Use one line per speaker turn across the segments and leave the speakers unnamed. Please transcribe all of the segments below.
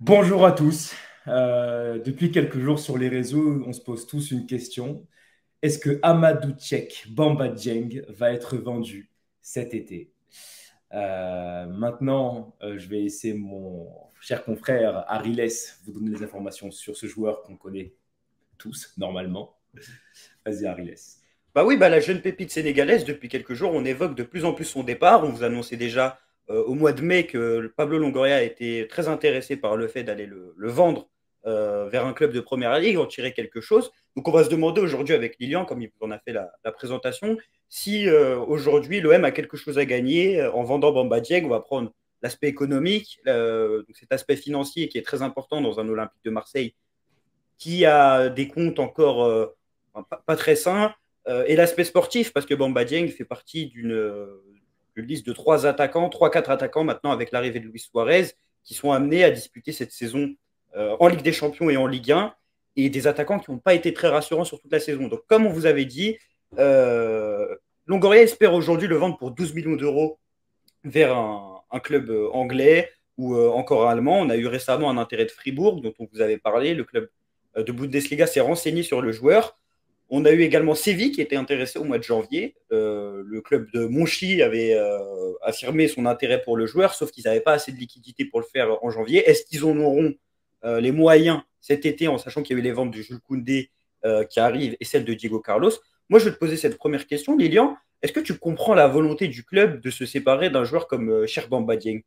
Bonjour à tous. Depuis quelques jours sur les réseaux, on se pose tous une question. Est-ce que Amadou Cech Bamba Dieng va être vendu cet été? Maintenant, je vais laisser mon cher confrère Ariles vous donner des informations sur ce joueur qu'on connaît tous normalement. Vas-y Ariles.
Bah oui, la jeune pépite sénégalaise, depuis quelques jours, on évoque de plus en plus son départ. On vous annonçait déjà au mois de mai que Pablo Longoria était très intéressé par le fait d'aller le vendre vers un club de première ligue, en tirer quelque chose. Donc on va se demander aujourd'hui avec Lilian, comme il vous en a fait la présentation, si aujourd'hui l'OM a quelque chose à gagner en vendant Bamba Dieng. On va prendre l'aspect économique, donc cet aspect financier qui est très important dans un Olympique de Marseille qui a des comptes encore pas très sains, et l'aspect sportif, parce que Bamba Dieng fait partie d'une liste de trois attaquants, trois, quatre attaquants maintenant avec l'arrivée de Luis Suarez, qui sont amenés à disputer cette saison en Ligue des Champions et en Ligue 1, et des attaquants qui n'ont pas été très rassurants sur toute la saison. Donc, comme on vous avait dit, Longoria espère aujourd'hui le vendre pour 12 millions d'euros vers un club anglais ou encore allemand. On a eu récemment un intérêt de Fribourg, dont on vous avait parlé. Le club de Bundesliga s'est renseigné sur le joueur. On a eu également Séville qui était intéressé au mois de janvier. Le club de Monchy avait affirmé son intérêt pour le joueur, sauf qu'ils n'avaient pas assez de liquidité pour le faire en janvier. Est-ce qu'ils en auront les moyens cet été, en sachant qu'il y a eu les ventes de Jules Koundé qui arrivent et celle de Diego Carlos? Moi, je vais te poser cette première question, Lilian. Est-ce que tu comprends la volonté du club de se séparer d'un joueur comme Cheikh Bamba Dieng?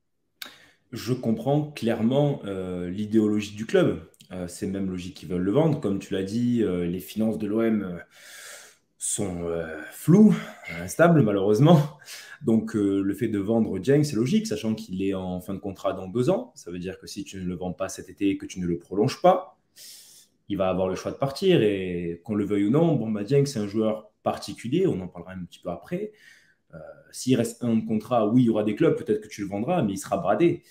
Je comprends clairement l'idéologie du club. C'est même logique qu'ils veulent le vendre. Comme tu l'as dit, les finances de l'OM sont floues, instables malheureusement. Donc le fait de vendre Dieng, c'est logique, sachant qu'il est en fin de contrat dans 2 ans. Ça veut dire que si tu ne le vends pas cet été et que tu ne le prolonges pas, il va avoir le choix de partir. Et qu'on le veuille ou non, bon, Dieng, c'est un joueur particulier. On en parlera un petit peu après. S'il reste un an de contrat, oui, il y aura des clubs, peut-être que tu le vendras, mais il sera bradé.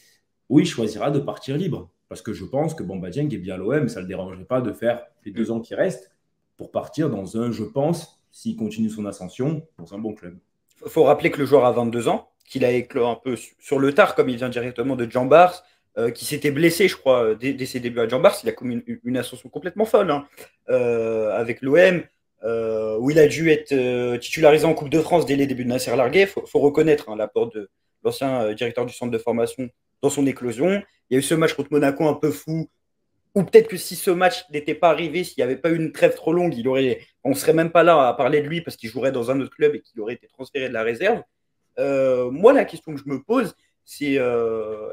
Oui, il choisira de partir libre. Parce que je pense que Bamba Dieng est bien à l'OM, ça ne le dérangerait pas de faire les 2 ans qui restent pour partir dans un, je pense, s'il continue son ascension, dans un bon club.
Il faut rappeler que le joueur a 22 ans, qu'il a éclos un peu sur le tard, comme il vient directement de Jambars, qui s'était blessé, je crois, dès ses débuts à Jambars. Il a commis une ascension complètement folle hein, avec l'OM, où il a dû être titularisé en Coupe de France dès les débuts de Nasser Largué. Il faut reconnaître hein, l'apport de l'ancien directeur du centre de formation dans son éclosion. Il y a eu ce match contre Monaco un peu fou, ou peut-être que si ce match n'était pas arrivé, s'il n'y avait pas eu une trêve trop longue, on ne serait même pas là à parler de lui parce qu'il jouerait dans un autre club et qu'il aurait été transféré de la réserve. Moi, la question que je me pose, c'est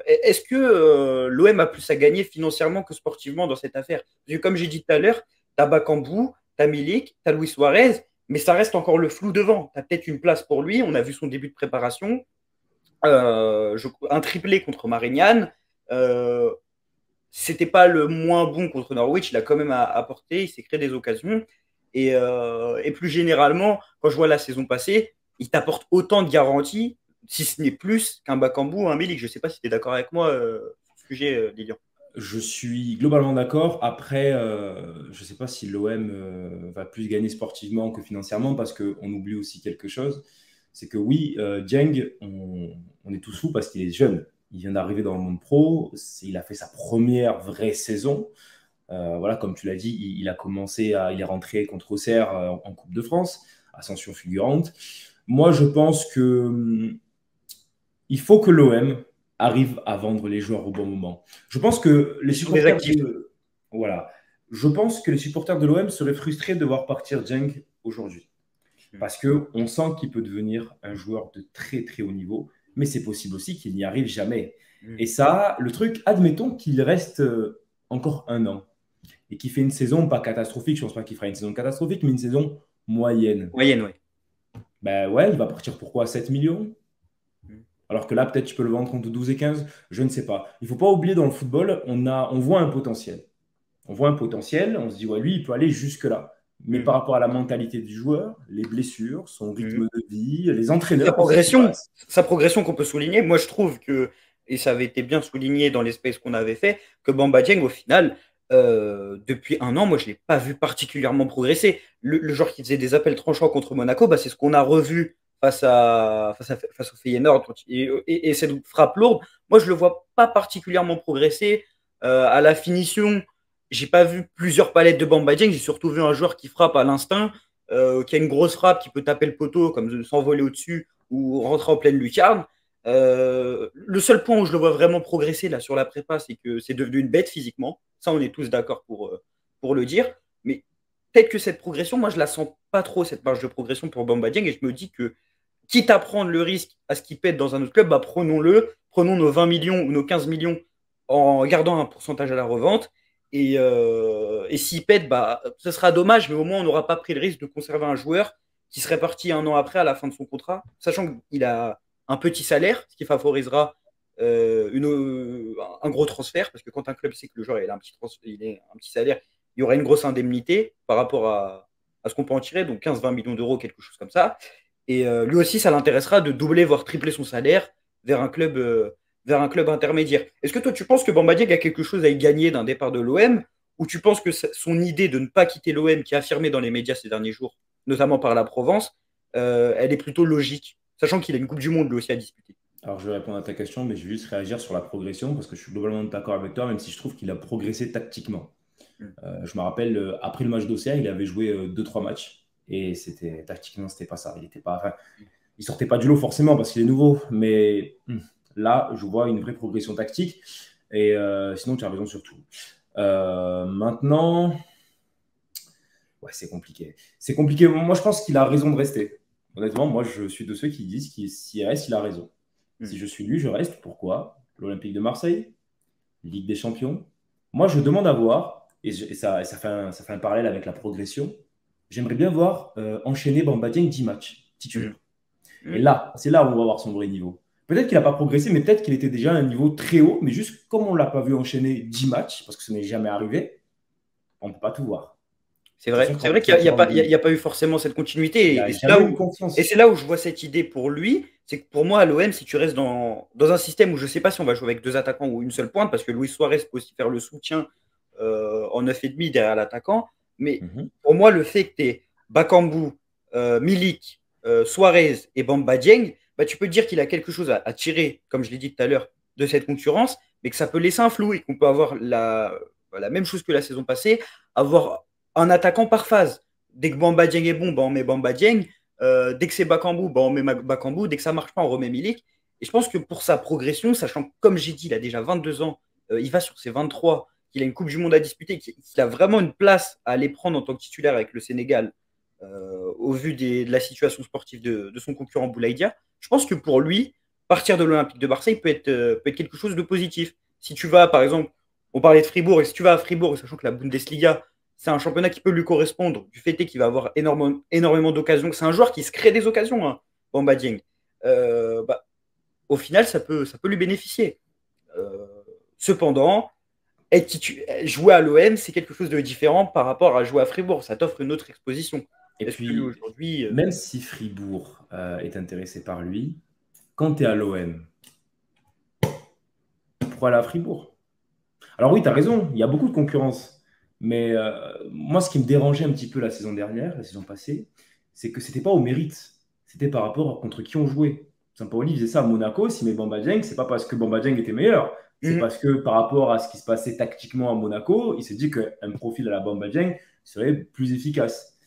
est-ce que l'OM a plus à gagner financièrement que sportivement dans cette affaire? Parce que comme j'ai dit tout à l'heure, tu as Bakambu, tu as Milik, tu as Luis Suarez, mais ça reste encore le flou devant. Tu as peut-être une place pour lui, on a vu son début de préparation, un triplé contre Marignane. C'était pas le moins bon contre Norwich, il a quand même apporté, il s'est créé des occasions. Et plus généralement, quand je vois la saison passée, il t'apporte autant de garanties, si ce n'est plus qu'un Bakambu ou un Milik. Je ne sais pas si tu es d'accord avec moi sur ce sujet, Lilian.
Je suis globalement d'accord. Après, je ne sais pas si l'OM va plus gagner sportivement que financièrement, parce qu'on oublie aussi quelque chose. C'est que oui, Dieng, on est tous fous parce qu'il est jeune. Il vient d'arriver dans le monde pro. Il a fait sa première vraie saison. Voilà, comme tu l'as dit, il est rentré contre Auxerre en Coupe de France, ascension fulgurante. Moi, je pense que il faut que l'OM arrive à vendre les joueurs au bon moment. Je pense que les
Gestion des
supporters
actifs.
de voilà, je pense que les supporters de l'OM seraient frustrés de voir partir Dieng aujourd'hui, parce que on sent qu'il peut devenir un joueur de très très haut niveau, mais c'est possible aussi qu'il n'y arrive jamais. Et ça, le truc, admettons qu'il reste encore un an et qu'il fait une saison pas catastrophique. Je pense pas qu'il fera une saison catastrophique, mais une saison moyenne.
Moyenne, oui.
Ben ouais, il va partir pourquoi 7 millions. Alors que là, peut-être tu peux le vendre entre 12 et 15, je ne sais pas. Il ne faut pas oublier, dans le football, on voit un potentiel. On voit un potentiel, on se dit, ouais, lui, il peut aller jusque-là. Mais par rapport à la mentalité du joueur, les blessures, son rythme de vie, les
Sa
entraîneurs aussi qui
progression,
passent.
sa progression qu'on peut souligner, moi je trouve que, et ça avait été bien souligné dans l'espace qu'on avait fait, que Bamba Dieng, au final, depuis un an, moi je ne l'ai pas vu particulièrement progresser. Le joueur qui faisait des appels tranchants contre Monaco, c'est ce qu'on a revu face au Feyenoord et cette frappe lourde. Moi je ne le vois pas particulièrement progresser. À la finition, j'ai pas vu plusieurs palettes de Bamba Dieng. J'ai surtout vu un joueur qui frappe à l'instinct, qui a une grosse frappe, qui peut taper le poteau, comme de s'envoler au-dessus ou rentrer en pleine lucarne. Le seul point où je le vois vraiment progresser là sur la prépa, c'est que c'est devenu une bête physiquement. Ça, on est tous d'accord pour le dire. Mais peut-être que cette progression, moi, je la sens pas trop, cette marge de progression pour Bamba Dieng. Et je me dis que, quitte à prendre le risque à ce qu'il pète dans un autre club, bah, prenons-le. Prenons nos 20 millions ou nos 15 millions en gardant un pourcentage à la revente. Et s'il pète, bah, ce sera dommage, mais au moins, on n'aura pas pris le risque de conserver un joueur qui serait parti un an après à la fin de son contrat, sachant qu'il a un petit salaire, ce qui favorisera un gros transfert, parce que quand un club sait que le joueur il a il a un petit salaire, il y aura une grosse indemnité par rapport à ce qu'on peut en tirer, donc 15-20 millions d'euros, quelque chose comme ça. Et lui aussi, ça l'intéressera de doubler, voire tripler son salaire vers un club intermédiaire. Est-ce que toi, tu penses que Bamba Dieng a quelque chose à y gagner d'un départ de l'OM, ou tu penses que son idée de ne pas quitter l'OM, qui est affirmée dans les médias ces derniers jours, notamment par la Provence, elle est plutôt logique, sachant qu'il a une Coupe du Monde lui aussi à disputer?
Alors, je vais répondre à ta question, mais je vais juste réagir sur la progression parce que je suis globalement d'accord avec toi, même si je trouve qu'il a progressé tactiquement. Je me rappelle, après le match d'Auxerre, il avait joué 2-3 matchs et tactiquement, c'était pas ça. Il sortait pas du lot forcément parce qu'il est nouveau, mais là, je vois une vraie progression tactique. Et sinon, tu as raison sur tout. Maintenant, ouais, c'est compliqué. C'est compliqué. Moi, je pense qu'il a raison de rester. Honnêtement, moi, je suis de ceux qui disent qu'il s'il reste, il a raison. Si je suis lui, je reste. Pourquoi? L'Olympique de Marseille, Ligue des Champions. Moi, je demande à voir, ça fait un parallèle avec la progression. J'aimerais bien voir enchaîner Bamba Dieng 10 matchs titulaires. Et là, c'est là où on va voir son vrai niveau. Peut-être qu'il n'a pas progressé, mais peut-être qu'il était déjà à un niveau très haut. Mais juste comme on ne l'a pas vu enchaîner 10 matchs, parce que ce n'est jamais arrivé, on ne peut pas tout voir.
C'est vrai qu'il n'y a pas eu forcément cette continuité. Et c'est là où je vois cette idée pour lui. C'est que pour moi, à l'OM, si tu restes dans un système où je ne sais pas si on va jouer avec deux attaquants ou une seule pointe, parce que Luis Suarez peut aussi faire le soutien en 9,5 derrière l'attaquant. Mais pour moi, le fait que tu aies Bakambu, Milik, Suarez et Bamba Dieng, bah, tu peux dire qu'il a quelque chose à tirer, comme je l'ai dit tout à l'heure, de cette concurrence, mais que ça peut laisser un flou et qu'on peut avoir la même chose que la saison passée, avoir un attaquant par phase. Dès que Bamba Dieng est bon, bah, on met Bamba Dieng. Dès que c'est Bakambu, bah, on met Bakambu. Dès que ça ne marche pas, on remet Milik. Et je pense que pour sa progression, sachant que, comme j'ai dit, il a déjà 22 ans, il va sur ses 23, qu'il a une Coupe du Monde à disputer, qu'il a vraiment une place à aller prendre en tant que titulaire avec le Sénégal, au vu de la situation sportive de son concurrent Boulaïdia, je pense que pour lui, partir de l'Olympique de Marseille peut être quelque chose de positif. Si tu vas, par exemple, on parlait de Fribourg, et si tu vas à Fribourg, sachant que la Bundesliga, c'est un championnat qui peut lui correspondre, du fait qu'il va avoir énormément d'occasions. C'est un joueur qui se crée des occasions, hein, Bamba Dieng. Bah, au final, ça peut lui bénéficier. Cependant, jouer à l'OM, c'est quelque chose de différent par rapport à jouer à Fribourg. Ça t'offre une autre exposition.
Et puis, aujourd'hui, même si Fribourg est intéressé par lui, quand tu es à l'OM, pourquoi aller à Fribourg? Alors oui, tu as raison, il y a beaucoup de concurrence. Mais moi, ce qui me dérangeait un petit peu la saison dernière, la saison passée, c'est que c'était pas au mérite. C'était par rapport à contre qui on jouait. Sampaoli faisait ça à Monaco, s'il met Bamba Dieng, c'est pas parce que Bamba Dieng était meilleur. C'est parce que par rapport à ce qui se passait tactiquement à Monaco, il s'est dit qu'un profil à la Bamba Dieng serait plus efficace.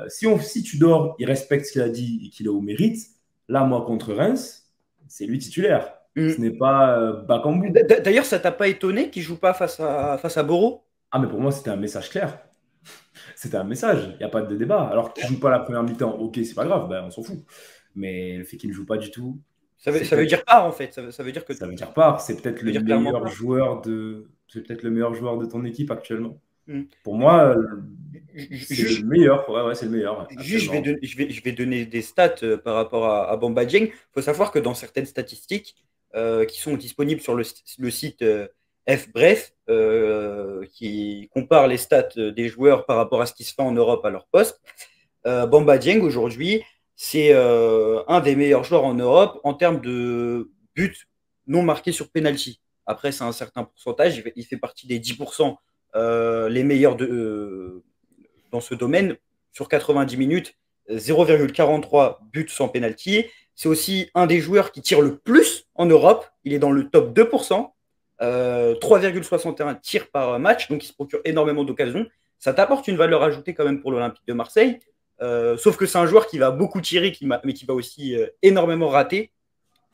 Si tu dors, il respecte ce qu'il a dit et qu'il est au mérite, là, moi, contre Reims, c'est lui titulaire. Ce n'est pas Bakambu.
D'ailleurs, ça t'a pas étonné qu'il joue pas face à Boro?
Ah, mais pour moi, c'était un message clair. C'était un message, il n'y a pas de débat. Alors qu'il ne joue pas la première mi-temps, ok, c'est pas grave, ben, on s'en fout. Mais le fait qu'il ne joue pas du tout.
Ça veut dire part, en fait. Ça veut dire que.
Ça veut dire part. C'est peut-être le meilleur joueur de ton équipe actuellement. Pour moi, c'est le meilleur. Ouais, c'est le meilleur.
Juste, je vais donner des stats par rapport à Bamba Dieng. Il faut savoir que dans certaines statistiques qui sont disponibles sur le site FBref, qui compare les stats des joueurs par rapport à ce qui se fait en Europe à leur poste, Bamba Dieng, aujourd'hui, c'est un des meilleurs joueurs en Europe en termes de buts non marqués sur penalty. Après, c'est un certain pourcentage. Il fait partie des 10% les meilleurs dans ce domaine. Sur 90 minutes, 0,43 buts sans penalty. C'est aussi un des joueurs qui tire le plus en Europe. Il est dans le top 2%. 3,61 tirs par match, donc il se procure énormément d'occasions. Ça t'apporte une valeur ajoutée quand même pour l'Olympique de Marseille. Sauf que c'est un joueur qui va beaucoup tirer, mais qui va aussi énormément rater.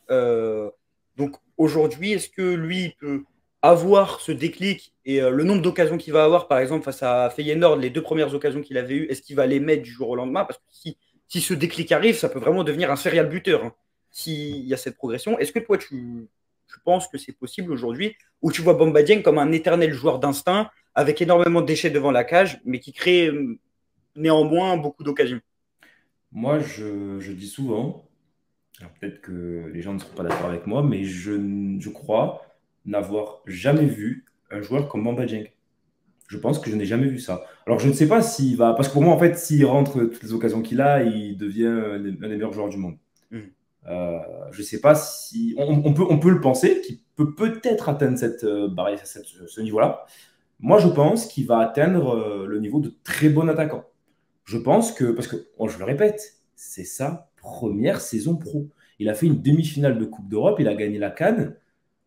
Donc aujourd'hui, est-ce que lui peut avoir ce déclic et le nombre d'occasions qu'il va avoir, par exemple, face à Feyenoord, les 2 premières occasions qu'il avait eues, est-ce qu'il va les mettre du jour au lendemain? Parce que si ce déclic arrive, ça peut vraiment devenir un serial buteur, hein, s'il y a cette progression. Est-ce que toi, tu penses que c'est possible aujourd'hui, ou tu vois Bamba Dieng comme un éternel joueur d'instinct, avec énormément de déchets devant la cage, mais qui crée néanmoins beaucoup d'occasions?
Moi, je dis souvent, alors peut-être que les gens ne seront pas d'accord avec moi, mais je crois n'avoir jamais vu un joueur comme Bamba Dieng. Je pense que je n'ai jamais vu ça. Alors, je ne sais pas s'il va. Parce que pour moi, en fait, s'il rentre toutes les occasions qu'il a, il devient un des meilleurs joueurs du monde.
Mm.
Je ne sais pas si. On peut le penser, qu'il peut peut-être atteindre cette barrière, ce niveau-là. Moi, je pense qu'il va atteindre le niveau de très bon attaquant. Je pense que. Parce que, je le répète, c'est sa première saison pro. Il a fait une demi-finale de Coupe d'Europe, il a gagné la CAN.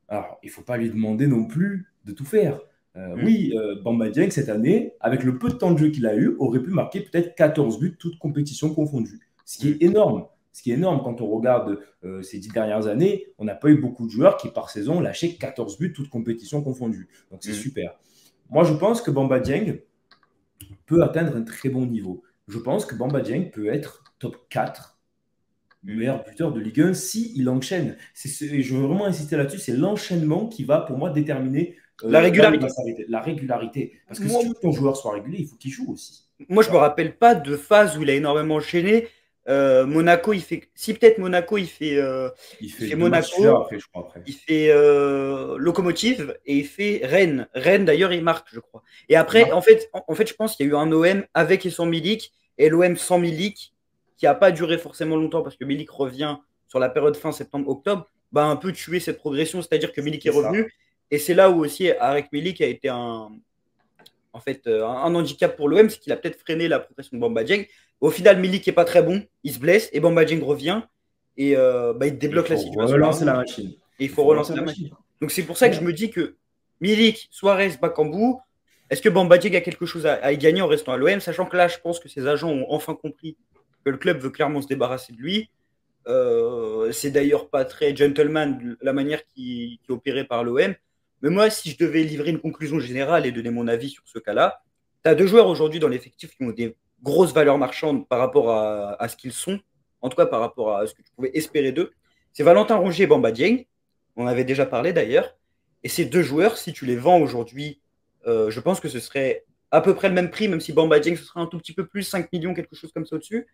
Alors, il ne faut pas lui demander non plus de tout faire.
Mm.
Oui, Bamba Dieng, cette année, avec le peu de temps de jeu qu'il a eu, aurait pu marquer peut-être 14 buts, toutes compétitions confondues. Ce qui
Mm.
est énorme. Ce qui est énorme quand on regarde ces 10 dernières années, on n'a pas eu beaucoup de joueurs qui, par saison, lâchaient 14 buts, toutes compétitions confondues. Donc, c'est
Mm.
super. Moi, je pense que Bamba Dieng peut atteindre un très bon niveau. Je pense que Bamba Dieng peut être top 4
Mm.
meilleur buteur de Ligue 1 s'il enchaîne. Je veux vraiment insister là-dessus, c'est l'enchaînement qui va pour moi déterminer
La
là où il va
régularité.
s'arrêter. La régularité. Parce que si tu
Moi,
veux que ton joueur soit régulier, il faut qu'il joue aussi.
moi,
Tu
je me
vois.
rappelle pas de phase où il a énormément enchaîné. Monaco, il fait. Si peut-être Monaco,
Il
il
fait
fait
2 matchs titulaires
Monaco,
après, je crois, après.
il fait Locomotive et il fait Rennes. Rennes, d'ailleurs, il marque, je crois. Et
Il
après,
marque.
en fait, je pense qu'il y a eu un OM avec et sans Milik, et l'OM sans Milik, qui n'a pas duré forcément longtemps parce que Milik revient sur la période fin septembre-octobre, bah, un peu tué cette progression, c'est-à-dire que Milik est
C'est ça.
revenu. Et c'est là où aussi Arek Milik a été en fait, un handicap pour l'OM, c'est qu'il a peut-être freiné la progression de Bamba Dieng. Au final, Milik n'est pas très bon, il se blesse et Bamba Dieng revient et bah, il
Il
débloque la
faut
situation
relancer
et
la machine.
il
Il
faut
faut relancer
relancer
la
la machine.
machine.
Donc c'est pour ça que je
Voilà.
me dis que Milik, Suarez, Bakambu, est-ce que Bamba Dieng a quelque chose à y gagner en restant à l'OM, sachant que là, je pense que ses agents ont enfin compris que le club veut clairement se débarrasser de lui. C'est d'ailleurs pas très gentleman la manière qui est opérée par l'OM. Mais moi, si je devais livrer une conclusion générale et donner mon avis sur ce cas-là, tu as 2 joueurs aujourd'hui dans l'effectif qui ont des grosses valeurs marchandes par rapport à ce qu'ils sont, en tout cas par rapport à ce que tu pouvais espérer d'eux. C'est Valentin Rongier et Bamba Dieng. On en avait déjà parlé d'ailleurs. Et ces 2 joueurs, si tu les vends aujourd'hui, je pense que ce serait à peu près le même prix, même si Bamba Dieng, ce sera un tout petit peu plus, 5 millions, quelque chose comme ça au-dessus.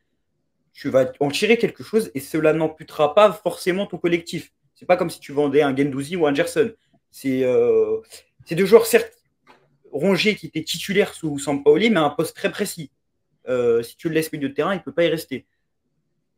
Tu vas en tirer quelque chose et cela n'amputera pas forcément ton collectif. C'est pas comme si tu vendais un Gendouzi ou un Gerson. C'est 2 joueurs, certes, Rongier qui était titulaire sous Sampaoli, mais à un poste très précis. Si tu le laisses milieu de terrain, il ne peut pas y rester.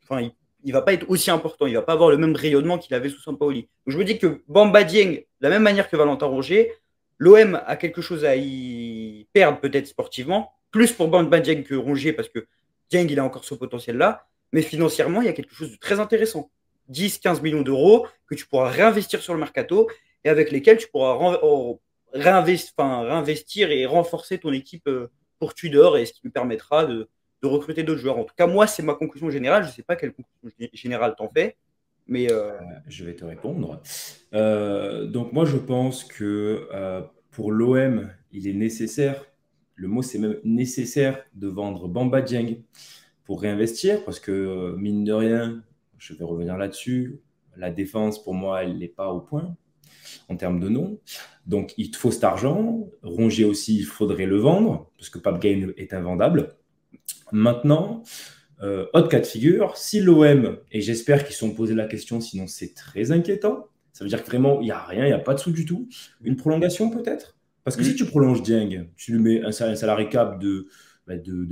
Enfin, il ne va pas être aussi important. Il ne va pas avoir le même rayonnement qu'il avait sous Sampaoli. Donc, je me dis que Bamba Dieng, de la même manière que Valentin Rongier, l'OM a quelque chose à y perdre peut-être sportivement, plus pour Bamba Dieng que Rongier, parce que Dieng, il a encore ce potentiel-là, mais financièrement, il y a quelque chose de très intéressant. 10-15 millions d'euros que tu pourras réinvestir sur le mercato et avec lesquels tu pourras réinvestir et renforcer ton équipe pour Tudor et ce qui lui permettra de recruter d'autres joueurs. En tout cas, moi, c'est ma conclusion générale. Je ne sais pas quelle conclusion générale t'en fais, mais
Je vais te répondre. Donc moi, je pense que pour l'OM, il est nécessaire, le mot c'est même nécessaire, de vendre Bamba Dieng pour réinvestir, parce que mine de rien, je vais revenir là-dessus, la défense pour moi, elle n'est pas au point en termes de nom. Donc il te faut cet argent. Rongier aussi, il faudrait le vendre, parce que Pape Gueye est invendable. Maintenant, autre cas de figure, si l'OM, et j'espère qu'ils se sont posé la question, sinon c'est très inquiétant, ça veut dire que vraiment, il n'y a rien, il n'y a pas de sous du tout. Une prolongation peut-être. Parce que si tu prolonges Dieng, tu lui mets un salarié cap de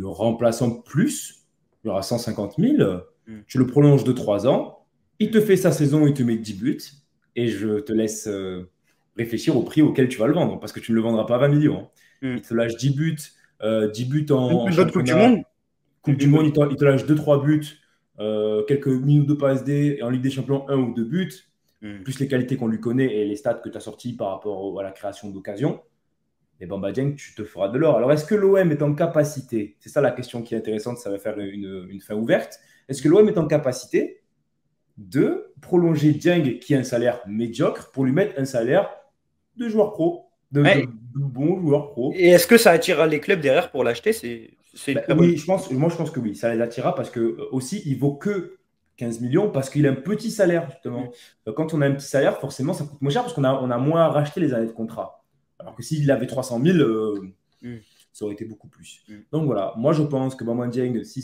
remplaçant plus, il y aura 150 000, tu le prolonges de 3 ans, il te fait sa saison, il te met 10 buts, et je te laisse réfléchir au prix auquel tu vas le vendre, parce que tu ne le vendras pas à 20 millions. Hein. Il te lâche 10 buts, 10 buts en
une bonne Coupe du
championnat.
Monde.
Coupe du Monde, il te lâche 2-3 buts, quelques minutes de passe D, et en Ligue des Champions, 1 ou 2 buts. plus les qualités qu'on lui connaît et les stats que tu as sortis par rapport à la création d'occasion, et Bamba Dieng, tu te feras de l'or. Alors, est-ce que l'OM est en capacité, c'est ça la question qui est intéressante, ça va faire une fin ouverte, est-ce que l'OM est en capacité de prolonger Dieng, qui a un salaire médiocre, pour lui mettre un salaire de joueur pro, de
Ouais.
bon joueur pro?
Et est-ce que ça attirera les clubs derrière pour l'acheter? C'est une
Ben
très bonne
oui,
question.
moi je pense que oui, ça les attirera parce que aussi il vaut que 15 millions parce qu'il a un petit salaire
Mm.
justement. Quand on a un petit salaire, forcément ça coûte moins cher parce on a moins à racheter les années de contrat. Alors que s'il avait 300 000,
Mm.
ça aurait été beaucoup plus.
Mm.
Donc voilà, moi je pense que Bamba Dieng, si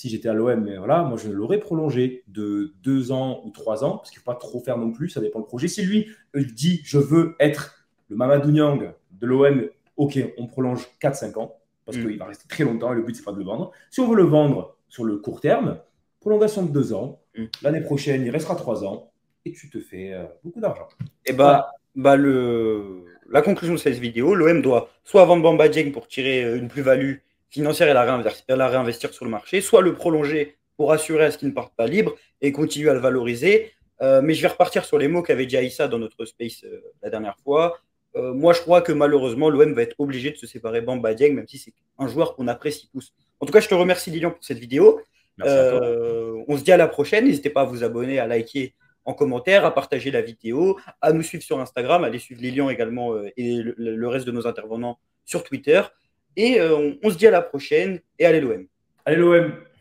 j'étais à l'OM, mais voilà, moi je l'aurais prolongé de 2 ans ou 3 ans parce qu'il ne faut pas trop faire non plus, ça dépend du projet. Si lui il dit je veux être le Mamadou Niang de l'OM, ok, on prolonge 4-5 ans parce
Mm.
qu'il va rester très longtemps et le but, c'est pas de le vendre. Si on veut le vendre sur le court terme, prolongation de 2 ans.
Mm.
L'année prochaine, il restera 3 ans et tu te fais beaucoup d'argent.
Et
Voilà.
la conclusion de cette vidéo, l'OM doit soit vendre Bamba Dieng pour tirer une plus-value financière et la réinvestir sur le marché, soit le prolonger pour assurer à ce qu'il ne parte pas libre et continuer à le valoriser. Mais je vais repartir sur les mots qu'avait dit Aïssa dans notre space la dernière fois. Moi, je crois que malheureusement, l'OM va être obligé de se séparer Bamba Dieng, même si c'est un joueur qu'on apprécie tous. En tout cas, je te remercie, Lilian, pour cette vidéo.
Merci à toi.
On se dit à la prochaine. N'hésitez pas à vous abonner, à liker en commentaire, à partager la vidéo, à nous suivre sur Instagram, à aller suivre Lilian également et le reste de nos intervenants sur Twitter. Et on se dit à la prochaine et allez l'OM.
Allez l'OM.